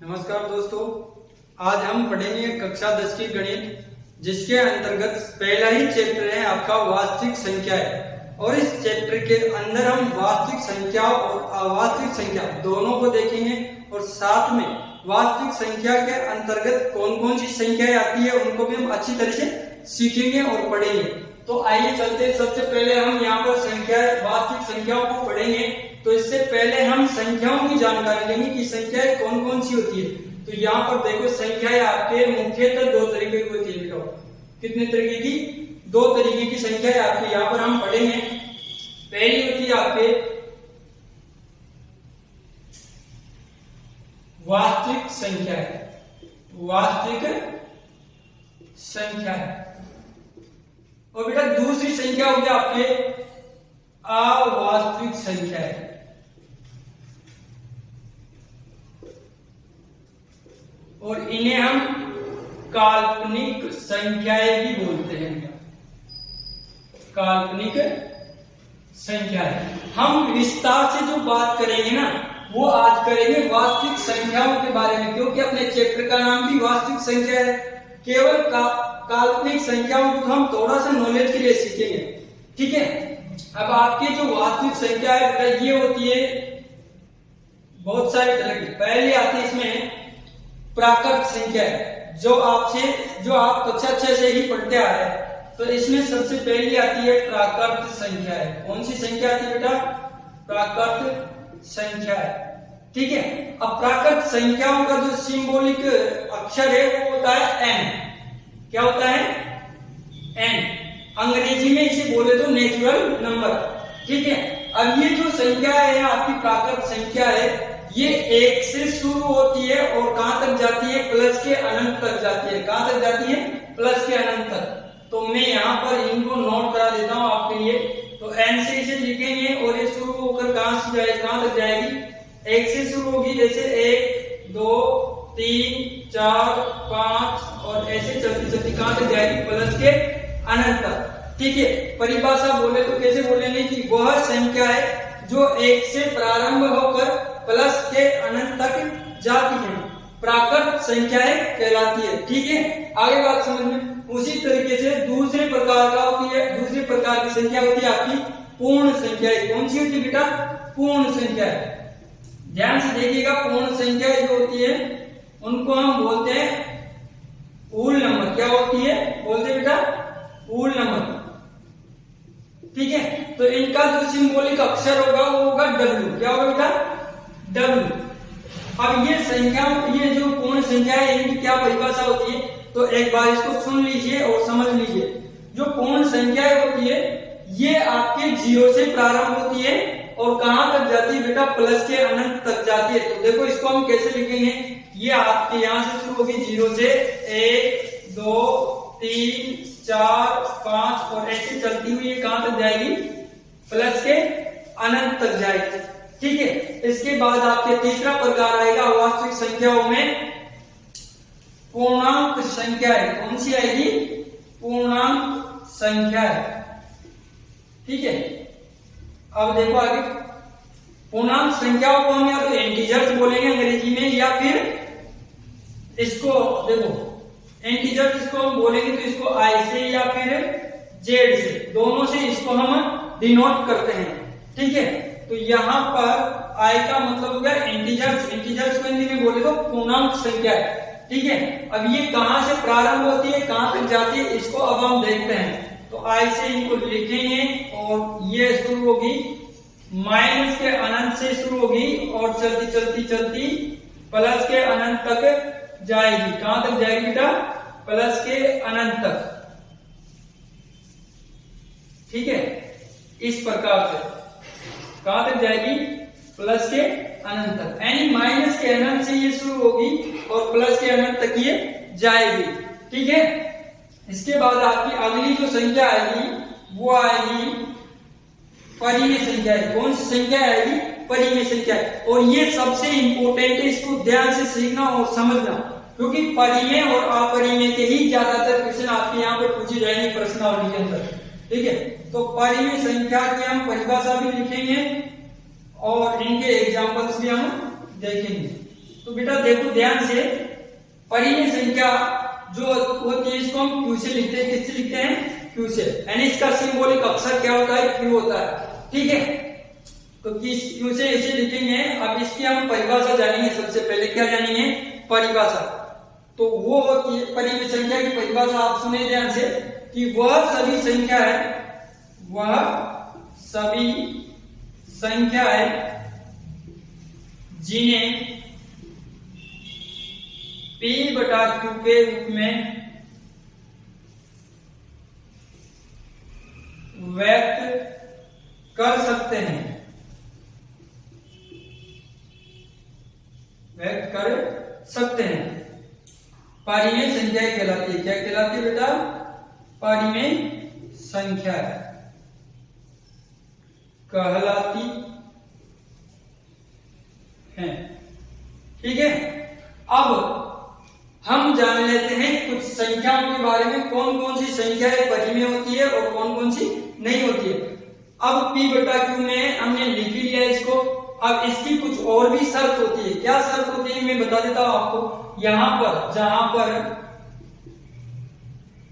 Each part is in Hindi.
नमस्कार दोस्तों, आज हम पढ़ेंगे कक्षा 10 की गणित, जिसके अंतर्गत पहला ही चैप्टर है आपका वास्तविक संख्या है। और इस चैप्टर के अंदर हम वास्तविक संख्या और अवास्तविक संख्या दोनों को देखेंगे और साथ में वास्तविक संख्या के अंतर्गत कौन कौन सी संख्याएं आती है उनको भी हम अच्छी तरह से सीखेंगे और पढ़ेंगे। तो आइए चलते हैं। सबसे पहले हम यहाँ पर संख्या वास्तविक संख्याओं को पढ़ेंगे। तो इससे पहले हम संख्याओं की जानकारी लेंगे कि संख्याएं कौन कौन सी होती है। तो यहाँ पर देखो, संख्याएं आपके मुख्यतः दो तरीके की होती है बेटा। कितने तरीके की? दो तरीके की संख्याएं आपके यहाँ पर हम पढ़ेंगे। पहली होती है आपके वास्तविक संख्या है, वास्तविक संख्या है। और बेटा दूसरी संख्या होगी आपके अवास्तविक संख्या है। और इन्हें हम काल्पनिक संख्याएं भी बोलते हैं। काल्पनिक संख्या है। हम विस्तार से जो बात करेंगे ना, वो आज करेंगे वास्तविक संख्याओं के बारे में, क्योंकि अपने चैप्टर का नाम भी वास्तविक संख्या है। केवल काल्पनिक संख्याओं को हम थोड़ा सा नॉलेज के लिए सीखेंगे, ठीक है। अब आपकी जो वास्तविक संख्या है ये होती है बहुत सारे तरह की। पहली आती है इसमें प्राकृत संख्या है, जो आप कक्षा 6 से ही पढ़ते आ रहे हैं। तो इसमें सबसे पहली आती है प्राकृत संख्या है। कौन सी संख्या आती है बेटा? प्राकृत संख्या है, ठीक है। अब प्राकृत संख्याओं का जो सिंबॉलिक अक्षर है वो होता है एन। क्या होता है? एन। अंग्रेजी में इसे बोले तो नेचुरल नंबर, ठीक है। अब ये जो संख्या है आपकी प्राकृत संख्या है, ये एक से शुरू होती है और कहां तक जाती है? प्लस के अनंत तक जाती है। कहां तक जाती है? प्लस के अनंत तक। तो मैं यहाँ पर इनको नोट करा देता हूं आपके लिए। तो एन से इसे लिखेंगे और ये शुरू होकर कहां तक जाएगी? एक से शुरू होगी, जैसे 1 2 3 4 5 और ऐसे चलती चलती कहां तक जाएगी? प्लस के अनंत तक, ठीक है। परिभाषा बोले तो कैसे बोलेंगे कि वह संख्या है जो 1 से प्रारंभ होकर प्लस के अनंत तक जाती है, प्राकृत संख्याएं कहलाती है, ठीक है। आगे बात समझ में। उसी तरीके से दूसरे प्रकार की संख्या होती है आपकी पूर्ण संख्याएं। कौन सी होती है बेटा? पूर्ण संख्या। ध्यान से देखिएगा, पूर्ण संख्या जो होती है उनको हम बोलते हैं पूर्ण नंबर। क्या होती है? बोलते हैं बेटा पूर्ण नंबर, ठीक है। तो इनका जो सिंबॉलिक अक्षर होगा वो होगा डब्ल्यू। क्या होगा बेटा? डब्ल्यू। अब ये जो पूर्ण संख्या है इनकी क्या परिभाषा होती है, तो एक बार इसको सुन लीजिए और समझ लीजिए। जो पूर्ण संख्या होती है ये आपके 0 से प्रारंभ होती है और कहां तक जाती है बेटा? प्लस के अनंत तक जाती है। तो देखो इसको हम कैसे लिखेंगे। ये आपके यहां से शुरू होगी 0 से 1 2 3 4 5 और ऐसे चलती हुई कहां तक जाएगी? प्लस के अनंत तक जाएगी, ठीक है। इसके बाद आपके तीसरा प्रकार आएगा वास्तविक संख्याओं में पूर्णांक संख्या है। कौन सी आएगी? पूर्णांक संख्या है, ठीक है। अब देखो आगे, पूर्णांक संख्याओं को हम या तो इंटीजर्स बोलेंगे अंग्रेजी में, या फिर इसको देखो इंटीजर्स इसको हम बोलेंगे तो इसको आई से या फिर जेड से, दोनों से इसको हम डिनोट करते हैं, ठीक है। तो यहाँ पर आई का मतलब हो गया इंटीजर्स। इंटीजर्स को हिंदी में बोले तो पूर्णांक संख्या है, ठीक है। अब ये कहां से प्रारंभ होती है, कहां तक जाती है, इसको अब हम देखते हैं। तो आई से इनको लिखेंगे और ये शुरू होगी माइनस के अनंत से शुरू होगी और चलती चलती चलती प्लस के अनंत तक जाएगी। कहां तक जाएगी बेटा? प्लस के अनंत तक, ठीक है। इस प्रकार से कहां तक जाएगी? प्लस के अनंत तक। यानी माइनस के अनंत से ये शुरू होगी और प्लस के अनंत तक ये जाएगी, ठीक है। इसके बाद आपकी अगली जो संख्या आएगी वो आएगी परिमेय संख्या है। कौन सी संख्या आएगी? परिमेय संख्या। और ये सबसे इंपॉर्टेंट है, इसको ध्यान से सीखना और समझना, क्योंकि परिमेय और अपरिमेय के ही ज्यादातर क्वेश्चन आपके यहाँ पर पूछे जाएंगे प्रश्नावली के अंदर, ठीक है। तो परिमेय संख्या की हम परिभाषा भी लिखेंगे और इनके एग्जांपल्स भी हम देखेंगे। तो बेटा देखो ध्यान से, परिमेय संख्या जो होती है इसको हम क्यू से लिखते हैं। किससे लिखते हैं? क्यू से। यानी इसका सिंबॉलिक अक्षर क्या होता है? क्यू होता है। ठीक है, तो किस क्यू से इसे लिखेंगे। अब इसकी हम परिभाषा जानेंगे। सबसे पहले क्या जानेंगे? परिभाषा। तो वो होती है परिमेय संख्या की परिभाषा, आप सुने ध्यान से, कि वह सभी संख्या है, वह सभी संख्या है जिन्हें P बटा Q के रूप में व्यक्त कर सकते हैं, व्यक्त कर सकते हैं। परिमेय संख्या कहलाती है। क्या कहलाती है बेटा? परिमेय संख्या कहलाती है। ठीक है, अब हम जान लेते हैं कुछ संख्याओं के बारे में, कौन कौन सी संख्याएं परिमेय होती है और कौन कौन सी नहीं होती है। अब P बटा Q में हमने लिख लिया इसको। अब इसकी कुछ और भी शर्त होती है। क्या शर्त होती है मैं बता देता हूं आपको। यहां पर जहां पर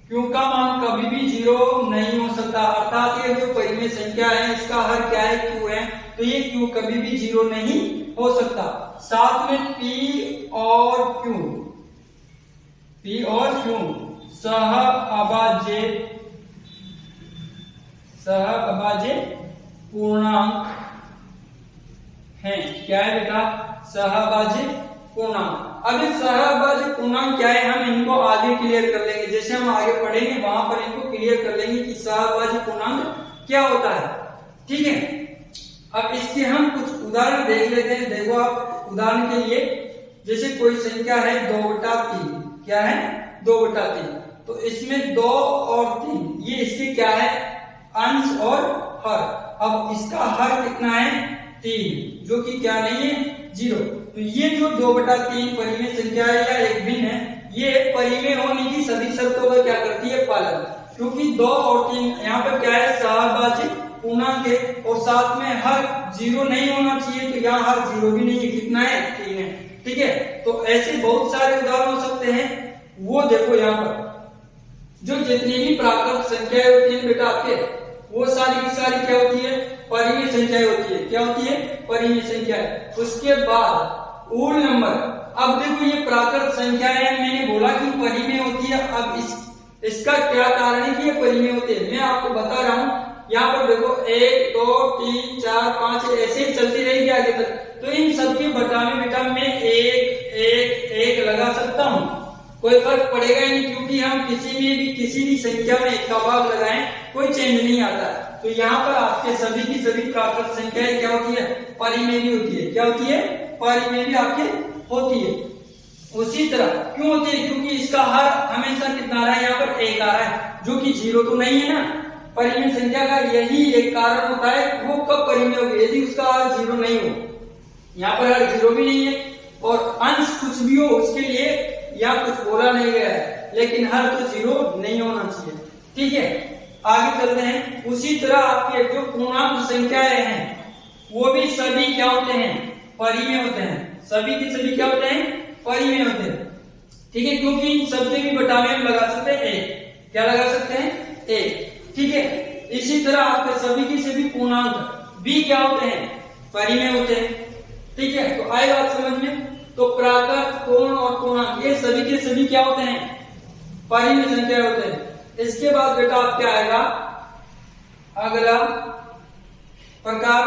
Q का मान कभी भी 0 नहीं हो सकता, अर्थात ये जो परिमेय संख्या है इसका हर क्या है? Q है, तो ये Q कभी भी 0 नहीं हो सकता। साथ में P और Q सहअभाज्य पूर्णांक हैं। क्या है बेटा? सहअभाज्य पूर्णांक। अब इस सहअभाज्य पूर्णांक क्या है, हम इनको आगे क्लियर कर लेंगे। जैसे हम आगे पढ़ेंगे वहां पर इनको क्लियर कर लेंगे कि सहअभाज्य पूर्णांक क्या होता है। ठीक है, अब इसके हम कुछ उदाहरण देख लेते हैं। देखो आप, उदाहरण के लिए जैसे कोई संख्या है 2/3। क्या है? 2/3। तो इसमें 2 और 3 ये इसके क्या है? अंश और हर। अब इसका हर कितना है? 3, जो कि क्या नहीं है? 0। तो ये जो 2/3 परिमेय संख्या है या एक भिन्न है, ये परिमेय होने की सभी शर्तों का क्या करती है? पालन। क्योंकि 2 और 3 यहाँ पर क्या है? सहअभाज्य पूर्णांक है, और साथ में हर 0 नहीं होना चाहिए, तो यहाँ हर 0 भी नहीं है। कितना है? 3 है। ठीक है, तो ऐसे बहुत सारे उदाहरण हो सकते हैं। वो देखो यहाँ पर जो जितनी भी प्राकृत संख्याएं होती है बेटा आपके, वो सारी की सारी क्या होती है? परिमेय संख्याएं होती है। क्या होती है? परिमेय संख्याएं। उसके बाद पूर्ण नंबर। अब देखो ये प्राकृत संख्याएं हैं, मैंने बोला कि परिमेय होती है। अब इसका क्या कारण है कि ये परिमेय होती है, मैं आपको बता रहा हूं। यहाँ पर देखो 1 2 3 4 5 ऐसे चलती रहेगी आगे तक। तो इन सबके बटाने बेटा मैं 1 लगा सकता हूं, कोई फर्क पड़ेगा ही नहीं, क्योंकि हम किसी भी संख्या में 1 का भाग लगाएं कोई चेंज नहीं आता है। तो यहाँ पर आपके सभी की सभी प्राकृत संख्याएं क्या होती है? परिमेय भी होती है। क्या होती है? परिमेय भी आपके होती है। उसी तरह क्यों होती है? क्योंकि इसका हर हमेशा कितना आ रहा है? यहाँ पर 1 आ रहा है, जो कि 0 तो नहीं है ना। परिमेय संख्या का यही एक कारण होता है, वो कब परिमेय होगी? यदि उसका हर 0 नहीं हो। यहाँ पर हर 0 भी नहीं है, और अंश कुछ भी हो उसके लिए यहाँ कुछ बोला नहीं गया है, लेकिन हर तो 0 नहीं होना चाहिए। ठीक है, आगे चलते हैं। उसी तरह आपके जो पूर्णांक संख्याएं हैं वो भी सभी क्या होते हैं? परिमेय होते हैं। सभी के सभी क्या होते हैं? परिमेय होते हैं। ठीक है, क्योंकि इन सबके भी बटावे हम लगा सकते हैं 1। क्या लगा सकते हैं? 1। ठीक है, इसी तरह आपके सभी के सभी पूर्णांक भी क्या होते हैं? परिमेय होते हैं। ठीक है, तो आई बात समझ में। तो प्राकृत, पूर्ण और पूर्णांक ये सभी के सभी क्या होते हैं? परिमेय संख्या होते हैं। इसके बाद बेटा आप क्या आएगा? अगला प्रकार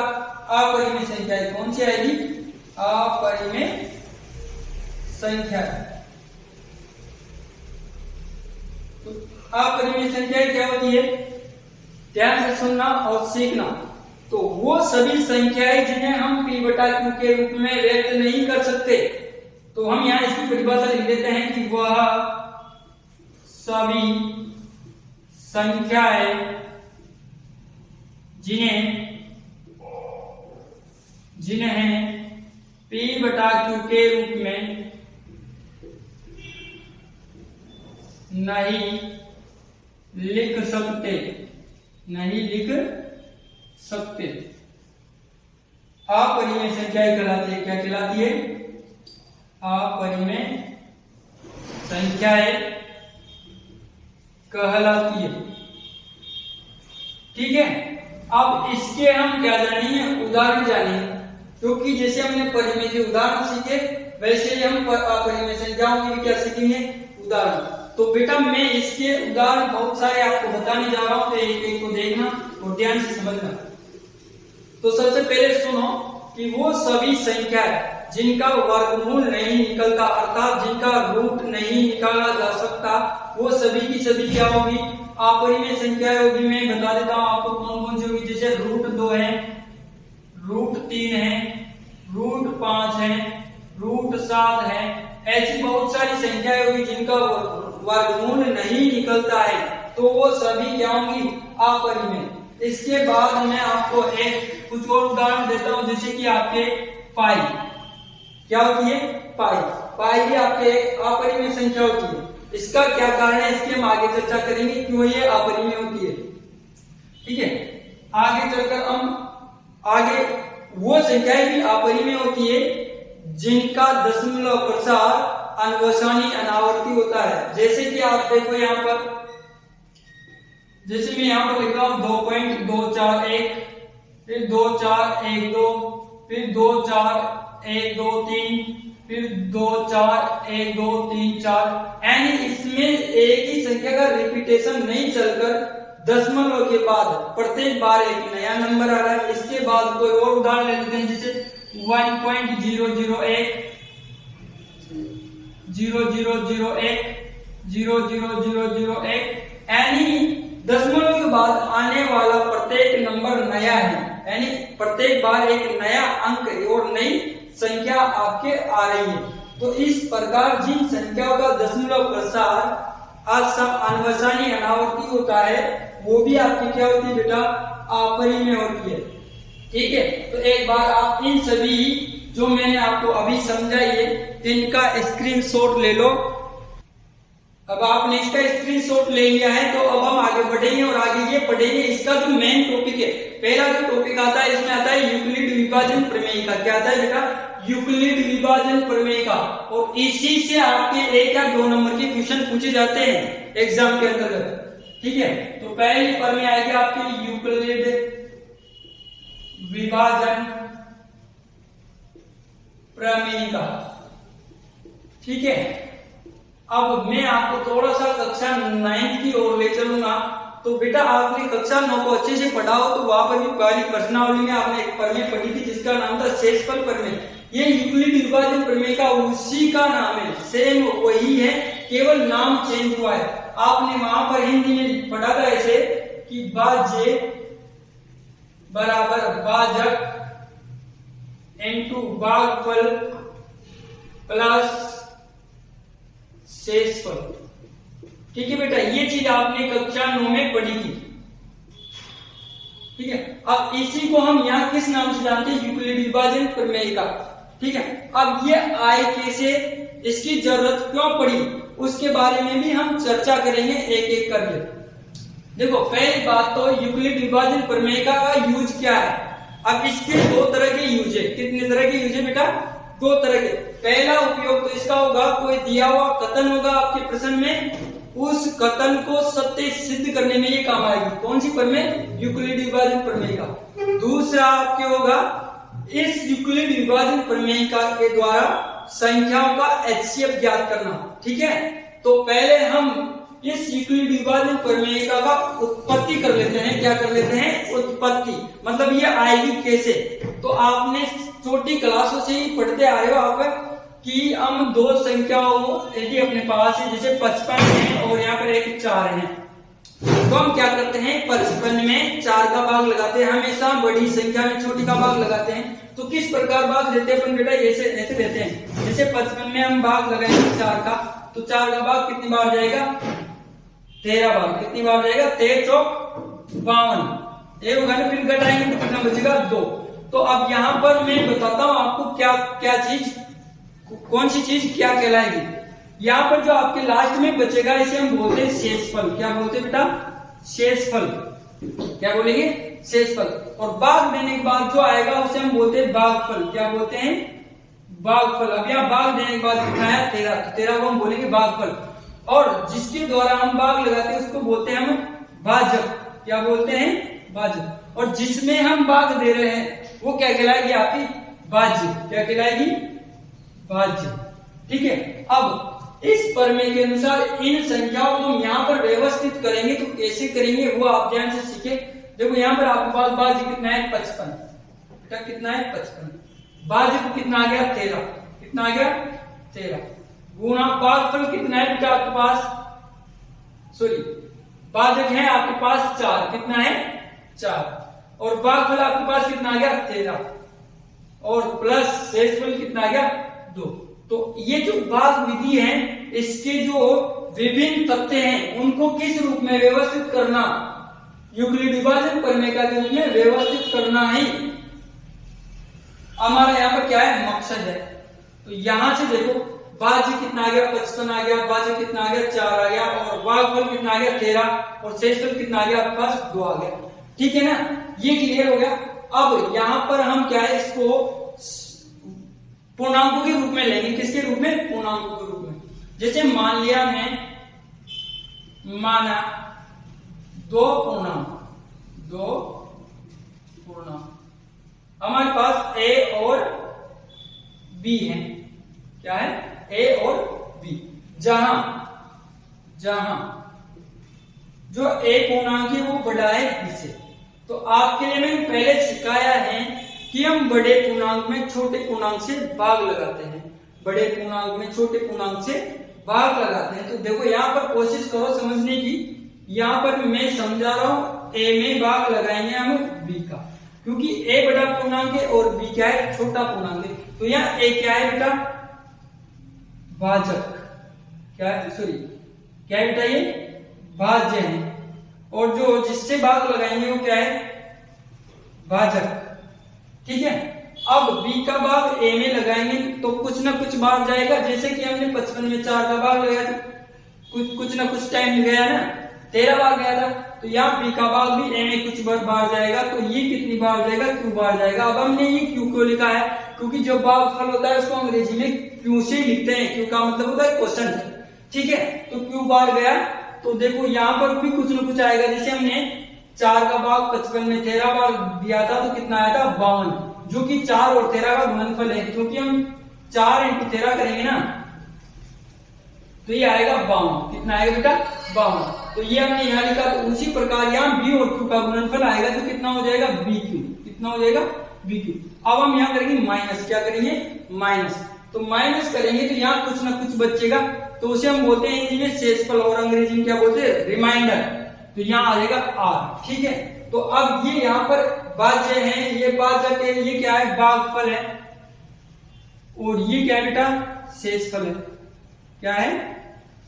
अपरिमेय संख्या। कौन सी आएगी? अपरिमेय संख्या। तो अपरिमेय संख्या क्या होती है? ध्यान से सुनना और सीखना। तो वो सभी संख्याएं जिन्हें हम P बटा Q के रूप में व्यक्त नहीं कर सकते, तो हम यहाँ इसकी परिभाषा लिख देते हैं कि वह सभी संख्याएं जिन्हें P बटा Q के रूप में नहीं लिख सकते अपरिमेय संख्याएं कहलाती है। क्या कहलाती है? अपरिमेय संख्याएं कहलाती है। ठीक है, अब इसके हम क्या जानेंगे, उदाहरण जानेंगे, क्योंकि जैसे हमने परिमेय के उदाहरण सीखे वैसे ही हम अपरिमेय संख्याओं की भी क्या सीखेंगे, उदाहरण। तो बेटा मैं इसके उदाहरण बहुत सारे आपको बताने जा रहा हूं, तो एक एक को देखना और ध्यान से समझना। तो सबसे पहले सुनो कि वो सभी संख्याएं जिनका वर्गमूल नहीं निकलता, अर्थात जिनका रूट नहीं निकाला जा सकता, वो सभी की सभी क्या होगी, अपरिमेय संख्याएं होगी। मैं बता देता हूं आपको कौन कौन सी होगी। जैसे √2 है, √3 है, √5 है, √7 है, ऐसी बहुत सारी संख्याएं होगी जिनका वर्गमूल नहीं निकलता है, तो वो सभी क्या होंगी, अपरिमेय। इसके बाद मैं आपको एक कुछ और उदाहरण देता हूं, जैसे कि आपके पाई क्या होती है, पाई भी आपके एक अपरिमेय संख्या होती है। इसका क्या कारण है, इसकी हम आगे चर्चा करेंगे क्यों ये अपरिमेय होती है। ठीक है, आगे चलकर हम आगे वो संख्याएं भी अपरिमेय होती है जिनका दशमलव प्रसार अनवसानी अनावर्ती होता है। जैसे कि आप देखो यहाँ पर, जैसे मैं यहाँ पर लिख रहा हूं 2.241, फिर 2.412, फिर 2.412.3, फिर 2.412.3.4, यानी इसमें एक ही संख्या का रिपीटेशन नहीं चलकर दशमलव के बाद प्रत्येक बार एक नया नंबर आ रहा है। इसके बाद कोई और उदाहरण ले लेते हैं, जैसे 1.001, 0001, 00001, यानी दशमलव के बाद आने वाला प्रत्येक नंबर नया है, यानी प्रत्येक बार एक नया अंक और नई संख्या आपके आ रही है। तो इस प्रकार जिन संख्याओं का दशमलव प्रसार अनवसानी अनावर्ती होता है, वो भी आपकी क्या होती है बेटा, अपरिमेय होती है। ठीक है, तो एक बार आप इन सभी जो मैंने आपको अभी समझाई है इनका स्क्रीनशॉट ले लो। अब आपने इसका स्क्रीनशॉट ले लिया है, तो अब हम आगे बढ़ेंगे और आगे ये पढ़ेंगे इसका जो मेन टॉपिक है। पहला जो टॉपिक आता है इसमें आता है यूक्लिड विभाजन प्रमेय का। क्या आता है बेटा, यूक्लिड विभाजन प्रमेय का। और इसी से आपके 1 या 2 नंबर के क्वेश्चन पूछे जाते हैं एग्जाम के अंतर्गत। ठीक है, तो पहली प्रमेय आएगी आपकी यूक्लिड विभाजन प्रमेय का। ठीक है, अब मैं आपको थोड़ा सा कक्षा 9 की ओर ले चलूंगा। तो बेटा आपने कक्षा 9 को अच्छे से पढ़ा हो तो वहां पर भी पहली प्रश्नावली में आपने एक प्रमेय पढ़ी थी जिसका नाम था शेषफल प्रमेय। ये यूक्लिड विभाजन प्रमेय का उसी का नाम है, सेम वही है, केवल नाम चेंज हुआ है। आपने वहां पर हिंदी में पढ़ा था ऐसे कि भाज्य बराबर भाजक इनटू भागफल प्लस शेषफल। ठीक है बेटा, ये चीज आपने कक्षा 9 में पढ़ी थी। ठीक है, अब इसी को हम यहाँ किस नाम से जानते हैं, यूक्लिड विभाजन प्रमेय का। ठीक है, अब ये आय कैसे, इसकी जरूरत क्यों पड़ी, उसके बारे में भी हम चर्चा करेंगे एक एक करके। देखो पहली बात तो यूक्लिड विभाजन प्रमेय का यूज क्या है। अब इसके 2 तरह के यूज है। कितने तरह के यूज है बेटा, 2 तरह के। पहला उपयोग तो इसका होगा, कोई दिया हुआ कथन होगा आपके प्रश्न में, उस कथन को सत्य सिद्ध करने में ये काम आएगी। कौन सी प्रमेय, यूक्लिड विभाजन प्रमेय का। दूसरा आपके होगा इस यूक्लिड विभाजन प्रमेय का के द्वारा संख्याओं का एचसीएफ ज्ञात करना। ठीक है, तो पहले हम इस यूक्लिड विभाजन प्रमेय का उत्पत्ति कर लेते हैं। क्या कर लेते हैं, उत्पत्ति, मतलब ये आएगी कैसे। तो आपने छोटी क्लासों से ही पढ़ते आ रहे हो आप कि हम 2 संख्याओं यदि अपने पास है, जैसे 55 है और यहाँ पर एक 4 है, तो हम क्या करते हैं 55 में 4 का भाग लगाते हैं, हमेशा बड़ी संख्या में छोटी का भाग लगाते हैं। तो किस प्रकार भाग देते हैं अपन बेटा, ऐसे देते हैं। जैसे 55 में हम भाग लगाएंगे 4 का, तो 4 का भाग कितनी बार जाएगा, 13 बार। कितनी बार जाएगा, 13 चौक 52। एक होगा ना, फिर घटाएंगे तो कितना बचेगा, 2। तो अब यहाँ पर मैं बताता हूँ आपको क्या चीज, कौन सी चीज क्या कहलाएगी। यहाँ पर जो आपके लास्ट में बचेगा इसे हम बोलते हैं शेषफल। क्या बोलते हैं बेटा, शेषफल। क्या बोलेंगे, शेषफल। और भाग देने के बाद जो आएगा उसे हम बोलते हैं भागफल। क्या बोलते हैं, भागफल। अब यहाँ भाग देने के बाद कितना है 13, तो 13 को हम बोलेंगे भागफल। और जिसके द्वारा हम भाग लगाते हैं उसको बोलते हैं हम भाजक। क्या बोलते हैं? भाजक। और जिसमें हम भाग दे रहे हैं वो क्या कहलाएगी? आपकी भाज्य। क्या कहलाएगी? भाज्य। ठीक है। अब इस प्रमेय के अनुसार इन संख्याओं को हम यहाँ पर व्यवस्थित करेंगे, तो कैसे करेंगे वो आप ध्यान से सीखे। देखो यहाँ पर आपके पास भाज्य कितना है? 55। बेटा कितना है? 55। भाज्य को कितना आ गया? 13। कितना आ गया? 13। गुणा भागफल कितना है बेटा आपके पास? सॉरी, भाजक है आपके पास 4। कितना है? 4। और भागफल आपके पास कितना आ गया? 13। और प्लस शेषफल कितना आ गया? 2। तो ये जो भाग विधि है इसके जो विभिन्न तथ्य हैं उनको किस रूप में व्यवस्थित करना? यूक्लिड विभाजन प्रमेय का रूप में व्यवस्थित करना ही हमारा यहाँ पर क्या है? मकसद है। तो यहां से देखो भाज्य कितना आ गया? 55 आ गया। भाज्य कितना आ गया? 4 आ गया। और भागफल कितना आ गया? 13। और शेषफल कितना आ गया? आपके पास 2 आ गया। ठीक है ना? ये क्लियर हो गया। अब यहां पर हम क्या है? इसको पूर्णांकों के रूप में लेंगे। किसके रूप में? पूर्णांकों के रूप में। जैसे मान लिया माना 2 पूर्णांक हमारे पास ए और बी है। क्या है? ए और बी। जहां जो ए पूर्णांक है वो बड़ा है बी से। तो आपके लिए मैंने पहले सिखाया है कि हम बड़े पूर्णांक में छोटे पूर्णांक से भाग लगाते हैं। बड़े पूर्णांक में छोटे पूर्णांक से भाग लगाते हैं। तो देखो यहाँ पर कोशिश करो समझने की। यहाँ पर मैं समझा रहा हूं, ए में भाग लगाएंगे हम बी का, क्योंकि ए बड़ा पूर्णांक है और बी क्या है? छोटा पूर्णांक है। तो यहाँ ए क्या है बेटा? भाजक। क्या है? सॉरी, क्या है बेटा? ये भाज्य है। और जो जिससे भाग लगाएंगे वो क्या है? भाजक। ठीक है। अब बी का भाग ए में लगाएंगे तो कुछ ना कुछ भाग जाएगा। जैसे कि हमने 55 में 4 का भाग लगाया था, कुछ ना कुछ टाइम गया ना, 13 बार गया था। तो यहाँ बी का भाग भी ए में कुछ बार जाएगा। तो ये कितनी बार जाएगा? क्यू बार जाएगा। अब हमने ये क्यू क्यों लिखा है? क्योंकि जो भागफल होता है उसको अंग्रेजी में क्यू से लिखते हैं। क्यू का मतलब होता है क्वोशंट। ठीक है। तो क्यू बार गया। तो देखो यहाँ पर भी कुछ ना कुछ आएगा। जैसे हमने 4 का भाग 55 में 13 बार दिया था तो कितना आया था? 52, जो कि 4 और 13 का गुणनफल है। क्योंकि हम 4 × 13 करेंगे ना तो ये आएगा 52। कितना आएगा बेटा? 52। तो ये हमने यहाँ लिखा। तो उसी प्रकार यहाँ बी और क्यू का गुणनफल आएगा तो कितना हो जाएगा? B Q. कितना हो जाएगा? B Q. अब हम यहाँ करेंगे माइनस। क्या करेंगे? माइनस। तो माइनस करेंगे तो यहाँ कुछ ना कुछ बचेगा, तो उसे हम बोलते हैं हिंदी में शेषफल और अंग्रेजी में क्या बोलते हैं? रिमाइंडर। तो यहाँ आ जाएगा आर। ठीक है। तो अब ये यहाँ पर भाज्य है, ये भाजक है, ये क्या है? भागफल है। और ये क्या है बेटा? शेषफल है। क्या है?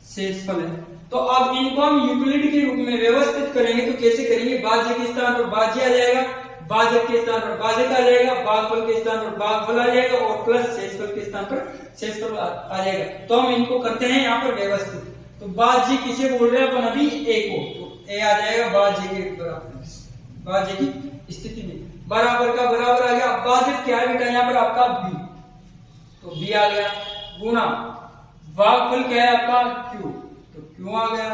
शेषफल है। तो अब इनको हम यूक्लिड के रूप में व्यवस्थित करेंगे तो कैसे करेंगे? भाज्य के स्थान पर भाज्य आ जाएगा, भाजक के स्थान पर भाजक आ जाएगा, भागफल के स्थान पर भागफल आ जाएगा और प्लस शेषफल के स्थान पर शेषफल आ जाएगा। तो हम इनको करते हैं यहाँ पर व्यवस्थित। तो भाज्य किसे बोल रहे हैं अपन अभी? ए को। तो ए आ जाएगा भाज्य के बराबर, भाज्य की स्थिति में बराबर का बराबर आ गया। भाजक क्या है बेटा? यहाँ पर आपका बी। तो बी आ गया। गुणा भागफल क्या है आपका? क्यू। तो क्यू आ गया।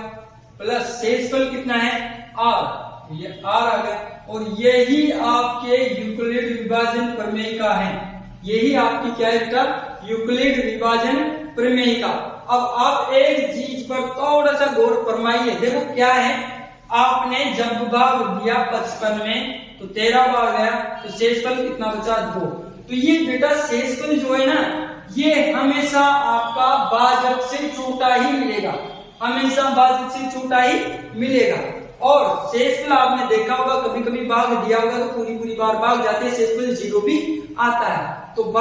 प्लस शेषफल कितना है? आर। ये आर आ गया। और यही आपके यूक्लिड विभाजन प्रमेय का है। यही आपकी क्या है बेटा? यूक्लिड विभाजन प्रमेय का। अब आप एक चीज पर थोड़ा सा गौर फरमाइए। देखो क्या है, आपने जब भाग दिया 55 में तो 13 बार गया तो शेषफल कितना बचा? 2। तो ये बेटा शेषफल जो है ना, ये हमेशा आपका भाजक से छोटा ही मिलेगा। हमेशा भाजक से छोटा ही मिलेगा। और शेषफल आपने देखा होगा, कभी कभी भाग दिया होगा तो पूरी बार भाग जाते हैं, शेषफल 0 भी आता है। तो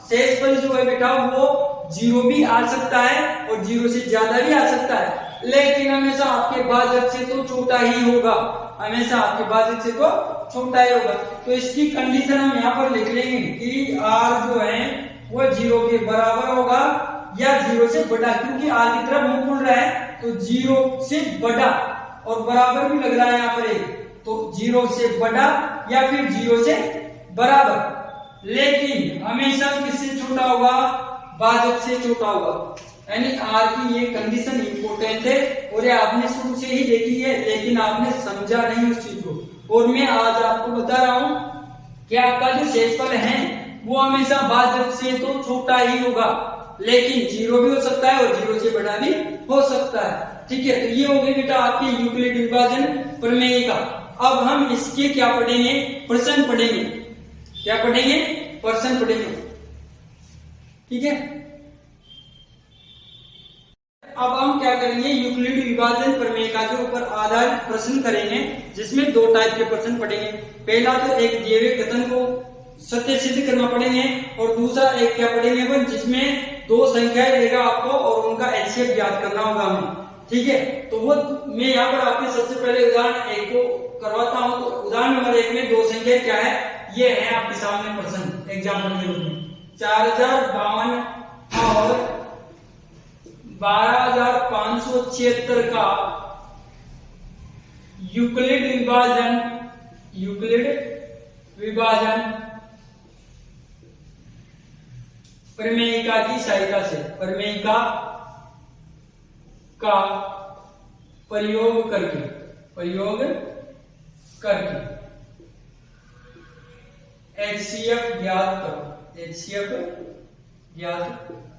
शेषफल जो है बेटा वो 0 भी आ सकता है और 0 से ज्यादा भी आ सकता है, लेकिन हमेशा आपके भाजक से तो छोटा ही होगा। हमेशा आपके भाजक से तो छोटा ही होगा। तो इसकी कंडीशन हम यहाँ पर लिख लेंगे कि r जो है वो 0 के बराबर होगा या 0 से बड़ा, क्योंकि r की तरफ मुंह खुल रहा है तो 0 से बड़ा और बराबर भी लग रहा है यहाँ पर एक, तो 0 से बड़ा या फिर 0 से बराबर। लेकिन हमेशा किससे छोटा होगा, भाजक से छोटा होगा। यानी आर की ये कंडीशन इंपॉर्टेंट है और ये आपने शुरू से ही देखी है, लेकिन आपने समझा नहीं उस चीज को। और मैं आज आपको बता रहा हूं कि आपका जो शेषफल है वो हमेशा भाजक से तो छोटा ही होगा, लेकिन जीरो भी हो सकता है और जीरो से बड़ा भी हो सकता है। ठीक है, तो ये हो गई बेटा आपकी यूक्लिड विभाजन प्रमेय का। अब हम इसके क्या पढ़ेंगे, प्रश्न पढ़ेंगे। क्या पढ़ेंगे, प्रश्न पढ़ेंगे। ठीक है, अब हम क्या करेंगे, यूक्लिड विभाजन प्रमेय का जो ऊपर आधारित प्रश्न करेंगे, जिसमें दो टाइप के प्रश्न पढ़ेंगे। पहला तो एक दिए हुए कथन को सत्य सिद्ध करना पड़ेंगे, और दूसरा एक क्या पढ़ेंगे अपन, जिसमें दो संख्याएं देगा आपको और उनका एचसीएफ ज्ञात करना होगा हमें। ठीक है, तो वो मैं यहाँ पर आपके सबसे पहले उदाहरण एक को करवाता हूं। तो उदाहरण नंबर 1 में दो संख्या क्या है, ये है आपके सामने प्रश्न एग्जाम्पल के रूप में 4052 और 12576 का यूक्लिड विभाजन प्रमेयिका की सहायता से, प्रमेयिका का प्रयोग करके एचसीएफ ज्ञात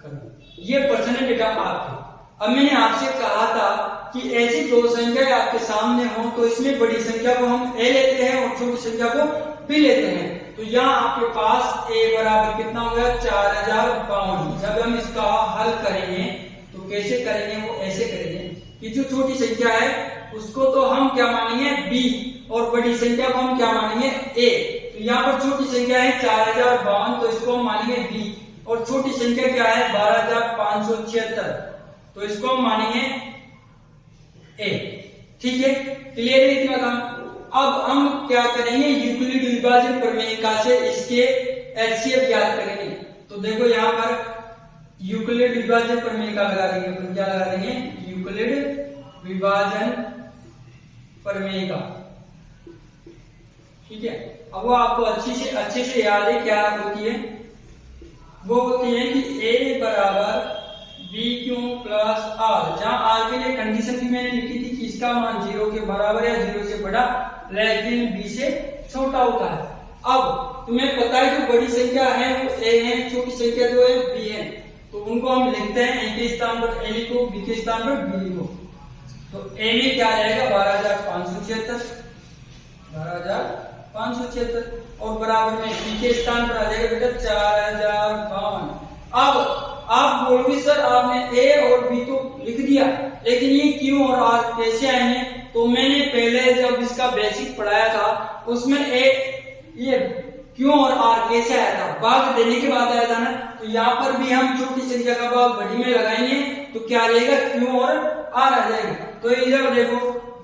करो। ये प्रश्न है बेटा आपके। अब मैंने आपसे कहा था कि ऐसी दो संख्या आपके सामने हो तो इसमें बड़ी संख्या को हम ए लेते हैं और छोटी संख्या को बी लेते हैं। तो यहाँ आपके पास ए बराबर कितना होगा, 4052। जब हम इसका हल करेंगे तो कैसे करेंगे, वो ऐसे करेंगे कि जो छोटी संख्या है उसको तो हम क्या मानेंगे बी, और बड़ी संख्या को हम क्या मानेंगे ए। तो यहाँ पर छोटी संख्या है 4052, तो इसको हम मानेंगे बी, और छोटी संख्या क्या है 12576, तो इसको हम मानेंगे ए। ठीक है, क्लियर है इतना काम। अब हम क्या करेंगे, यूक्लिड विभाजन प्रमेयिका से इसके एचसीएफ ज्ञात करेंगे। तो देखो यहाँ पर यूक्लिड विभाजन प्रमेयिका लगा देंगे, अपन क्या लगा देंगे, यूक्लिड विभाजन प्रमेयिका। ठीक है, अब वो आपको अच्छे से याद है क्या होती है, वो होती है कि a बराबर बी क्यू प्लस आर, जहां आर के लिए कंडीशन भी मैंने लिखी थी कि इसका मान 0 के बराबर या 0 से बड़ा, लेकिन b से छोटा होता है। अब तुम्हें पता है जो बड़ी संख्या है वो a है, छोटी संख्या जो है b है, तो उनको हम लिखते हैं a के स्थान पर a लिखो, b के स्थान पर b लिखो। तो a में क्या आ जाएगा 12576 और बराबर में b के स्थान पर आ जाएगा बेटा 4052। अब आप बोलोगे सर आपने ए और बी तो लिख दिया, लेकिन ये क्यू और आर कैसे आएंगे। तो मैंने पहले जब इसका बेसिक पढ़ाया था उसमें ये क्यू और आर कैसे आया था, भाग देने के बाद आया था ना। तो यहाँ पर भी हम छोटी संख्या का भाग बड़ी में लगाएंगे तो क्या रहेगा, क्यू और आर आ जाएगा। तो इधर देखो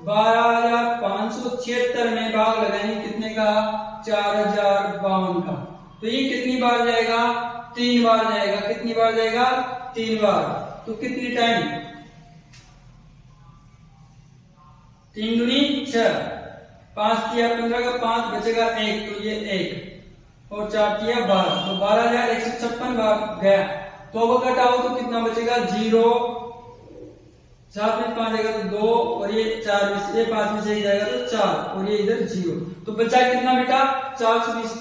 12576 में भाग लगाएंगे कितने का, 4052 का। तो ये कितनी बार जाएगा, 3 बार जाएगा। कितनी बार जाएगा, 3 बार। तो कितनी टाइम, 3 दूनी 6, 5 किया 15 का 5 बचेगा 1, तो ये 1 और 4 किया 12, तो 12156 बार गया। तो अब घटाओ तो कितना बचेगा, 0, 7 में 5 जाएगा तो 2, और ये 4 में से 5 में से जाएगा तो 4, और ये इधर 0। तो बचा कितना बेटा, 420।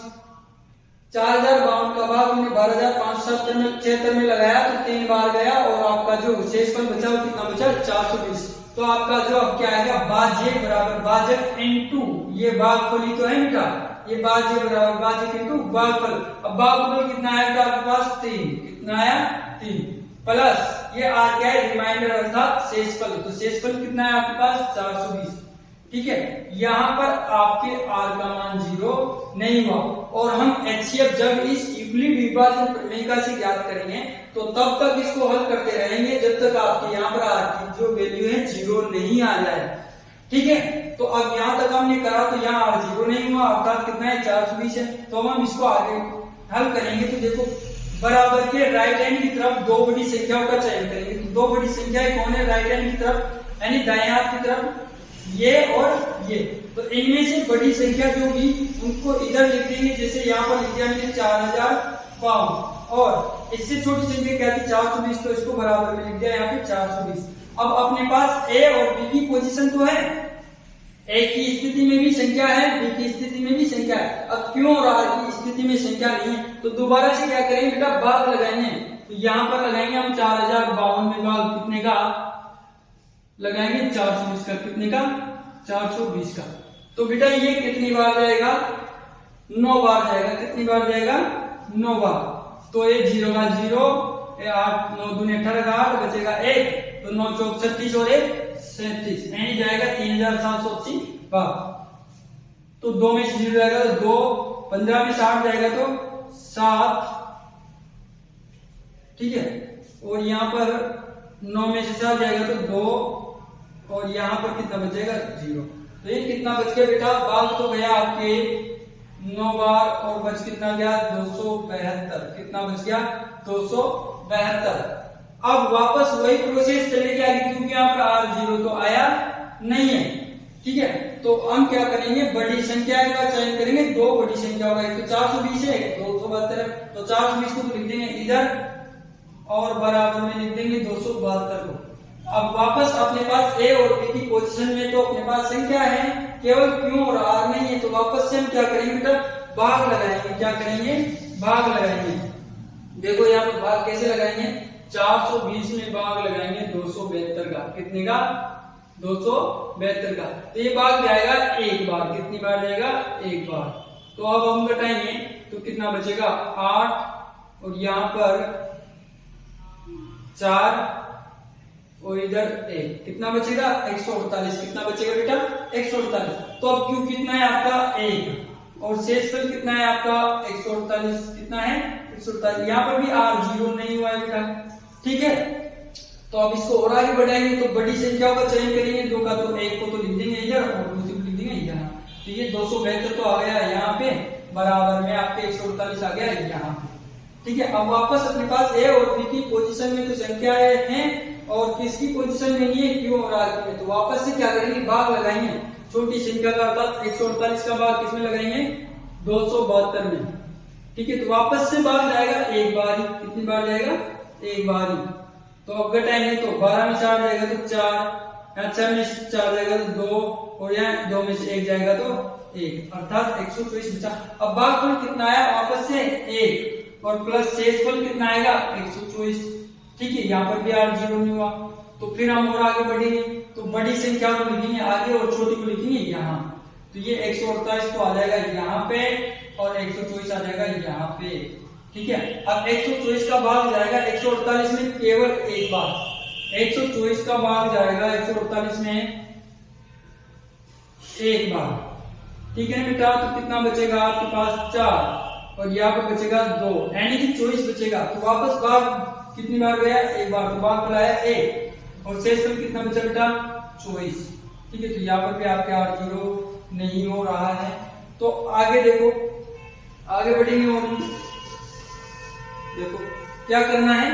4052 का भाग हमने 12576 में लगाया तो 3 बार गया, और आपका जो शेषफल बचा वो कितना बचा, 420। तो आपका जो अब क्या आएगा, भाज्य बराबर भाजक इनटू ये भागफल ही तो है बेटा, ये भाज्य बराबर भाजक इनटू भागफल। अब भागफल कितना आएगा आपके पास, 3। कितना आया, 3 प्लस ये आ गया रिमाइंडर अर्थात शेषफल। तो शेषफल कितना है आपके पास, 420। ठीक है, यहाँ पर आपके r का मान 0 नहीं हुआ, और हम एचसीएफ जब इस यूक्लिड विभाजन प्रमेयिका से ज्ञात करेंगे तो तब तक इसको हल करते रहेंगे जब तक आपके यहाँ पर r की जो वैल्यू है 0 नहीं आ जाए। ठीक है, तो अब यहाँ तक हमने करा तो यहाँ r 0 नहीं हुआ, अर्थात कितना है, 420 है। तो हम इसको आगे हल करेंगे। तो देखो बराबर के राइट हैंड की तरफ दो बड़ी संख्याओं का चयन करेंगे। तो दो बड़ी संख्याएं कौन है, राइट हैंड की तरफ यानी दाएं हाथ की तरफ ये और ये। तो इनमें से बड़ी संख्या जो भी उनको इधर लिख देंगे, जैसे यहाँ पर लिख दिया हमने 4052, और इससे छोटी संख्या क्या थी 420, तो इसको बराबर में लिख दिया यहाँ पे 420। अब अपने पास ए और बी की पोजीशन तो है, ए की स्थिति में भी संख्या है, बी की स्थिति में भी संख्या है। अब क्यों और आर की स्थिति में संख्या नहीं है, तो दोबारा से क्या करेंगे बेटा, भाग लगाएंगे। तो यहाँ पर लगाएंगे हम 4052 में भाग कितने का लगाएंगे, 420 का, कितने का 420 का। तो बेटा ये कितनी बार जाएगा, 9 बार जाएगा। कितनी बार जाएगा, 9 बार। तो ये 0 का 0, 8 9 दूनी 18 का 8, बचेगा 1, तो 9 चौक 36 और 1 37, यानी जाएगा 3780 बार। तो 2 में से 0 जाएगा तो 2, 15 में 60 जाएगा तो 7, ठीक है। और यहाँ पर 9 में से 7 जाएगा तो 2, और यहाँ पर कितना बचेगा 0। तो ये कितना बच गया बेटा, भाग तो गया आपके 9 बार, और बच कितना गया 272। कितना बच गया 272। अब वापस वही प्रोसेस चलेगी आगे, क्योंकि यहाँ पर R0 तो आया नहीं है, ठीक है। तो हम क्या करेंगे, बड़ी संख्या का चयन करेंगे। दो बड़ी संख्या होगा, एक तो 420 है, 272 है। तो 420 को लिख देंगे इधर, और बराबर में लिख देंगे 272 को। अब वापस अपने पास ए और बी की पोजीशन में तो अपने पास संख्या है, केवल क्यू और आर नहीं है। तो वापस से हम क्या करेंगे बेटा, भाग लगाएंगे। क्या करेंगे, भाग लगाएंगे। देखो यहाँ पर भाग कैसे लगाएंगे, 420 में भाग लगाएंगे 272 का। कितने का, 272 का। तो ये भाग जाएगा एक बार। कितनी बार जाएगा, एक बार। तो अब हम घटाएंगे तो कितना बचेगा 8, और यहाँ पर 4, और इधर 1, कितना बचेगा 148। कितना बचेगा बेटा 148। तो अब क्यू कितना है आपका 1, और शेषफल कितना है आपका 148। कितना है 148। यहाँ पर भी R0 नहीं हुआ है बेटा, ठीक है। तो अब इसको और आगे बढ़ाएंगे तो बड़ी संख्याओं का चयन करेंगे। 2 का तो 1 को तो लिख देंगे इधर, और दूसरी को लिख देंगे यहाँ। तो ये 272 तो आ गया यहाँ पे, बराबर में आपके 148 आ गया यहाँ पे, ठीक है। अब वापस अपने पास ए और बी की पोजीशन में तो संख्याएं हैं, और किसकी पोजीशन में नहीं है, क्यू और आर में। तो वापस से क्या करेंगे, भाग लगाएंगे। छोटी संख्या का अर्थात 148 का भाग किसमें लगाएंगे, 272 में, ठीक है। तो वापस से भाग जाएगा एक बार ही। कितनी बार जाएगा, एक बार ही। तो अब घटाएंगे तो 12 में 4 जाएगा तो 4, यहाँ 6 में 4 जाएगा तो 2, और यहाँ 2 में से 1 जाएगा तो 1, अर्थात 124 बचा। अब भागफल कितना आया, वापस से 1, और प्लस शेषफल कितना आएगा 124, ठीक है। यहाँ पर भी R0 नहीं हुआ। तो फिर हम और आगे बढ़ेंगे, तो बड़ी संख्या को लिखेंगे आगे और छोटी को लिखेंगे यहाँ। तो ये 148 तो आ जाएगा यहाँ पे, और 124 आ जाएगा यहाँ पे, ठीक है। अब 124 का भाग जाएगा 148 में केवल एक बार। 124 का भाग जाएगा 148 में एक बार, ठीक है बेटा। तो कितना बचेगा आपके पास 4, और यहाँ पे बचेगा 2, यानी कि 24 बचेगा। तो वापस भाग कितनी बार गया, एक बार। तो भाग खुला है 1, और शेषफल कितना बचा बेटा 24, ठीक है। तो यहाँ पर भी आपके R0 नहीं हो रहा है। तो आगे देखो, आगे बढ़ेंगे और देखो क्या करना है।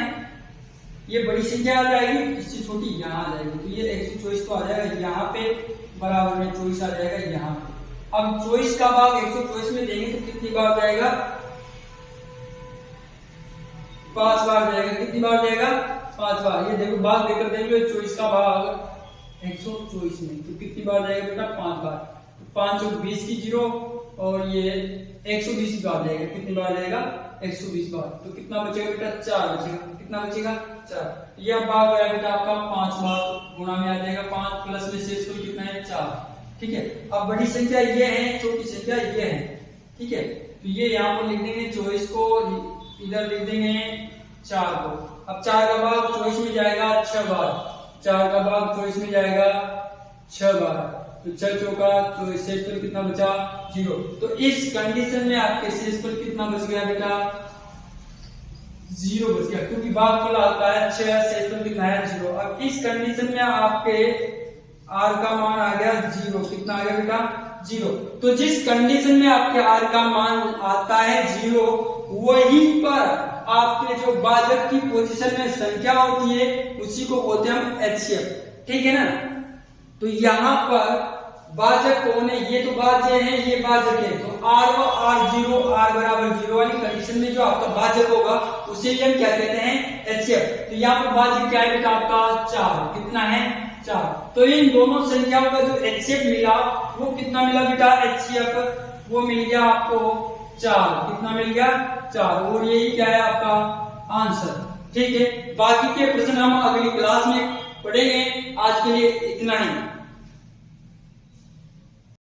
ये बड़ी संख्या आ जाएगी, इससे छोटी यहाँ आ जाएगी। तो ये 124 तो आ जाएगा यहाँ पे, बराबर में 24 आ जाएगा यहाँ पे। अब 24 का भाग 124 में देंगे तो कितनी बार जाएगा, 5 बार जाएगा। कितनी बार जाएगा, 5 बार। ये देखो भाग देकर देंगे 24 का भाग 124 में, तो कितनी बार जाएगा बेटा 5 बार। तो 5 और 20 की 0, और ये 120 बार जाएगा। कितनी बार जाएगा 120 बार। तो कितना बचेगा बेटा 4 बचेगा। कितना बचेगा 4। यह भाग आया बेटा आपका 5 बार, गुणा में आ जाएगा 5, प्लस में शेषफल कितना है 4, ठीक है। अब बड़ी संख्या ये है, छोटी संख्या ये है, ठीक है। तो ये यहाँ पर लिख देंगे 24 को, इधर लिख देंगे 4 को। अब 4 का भाग 24 में जाएगा 6 बार। 4 का भाग 24 में जाएगा 6 बार। तो 6 चौका 24, शेषफल कितना बचा 0। तो इस कंडीशन में आपके शेषफल कितना बच गया बेटा 0 बच गया, क्योंकि भागफल आता है 6, शेषफल कितना है 0। अब इस कंडीशन में आपके R का मान आ गया 0। कितना आ गया बेटा 0। तो जिस कंडीशन में आपके R का मान आता है 0, वहीं पर आपके जो भाजक की पोजीशन में संख्या होती है उसी को बोलते हैं हम HCF, ठीक है ना। तो यहाँ पर भाजक कौन है, ये तो भाज्य है, ये भाजक है, तो R व R0 R बराबर 0 वाली कंडीशन में जो आपका भाजक होगा उसे हम क्या कहते हैं, HCF। तो यहाँ पर भाजक क्या है बेटा आपका 4, कितना है 4। तो इन दोनों संख्याओं का जो HCF मिला वो कितना मिला बेटा, HCF वो मिल गया आपको 4, कितना मिल गया 4, और यही क्या है आपका आंसर। ठीक है, बाकी के प्रश्न हम अगली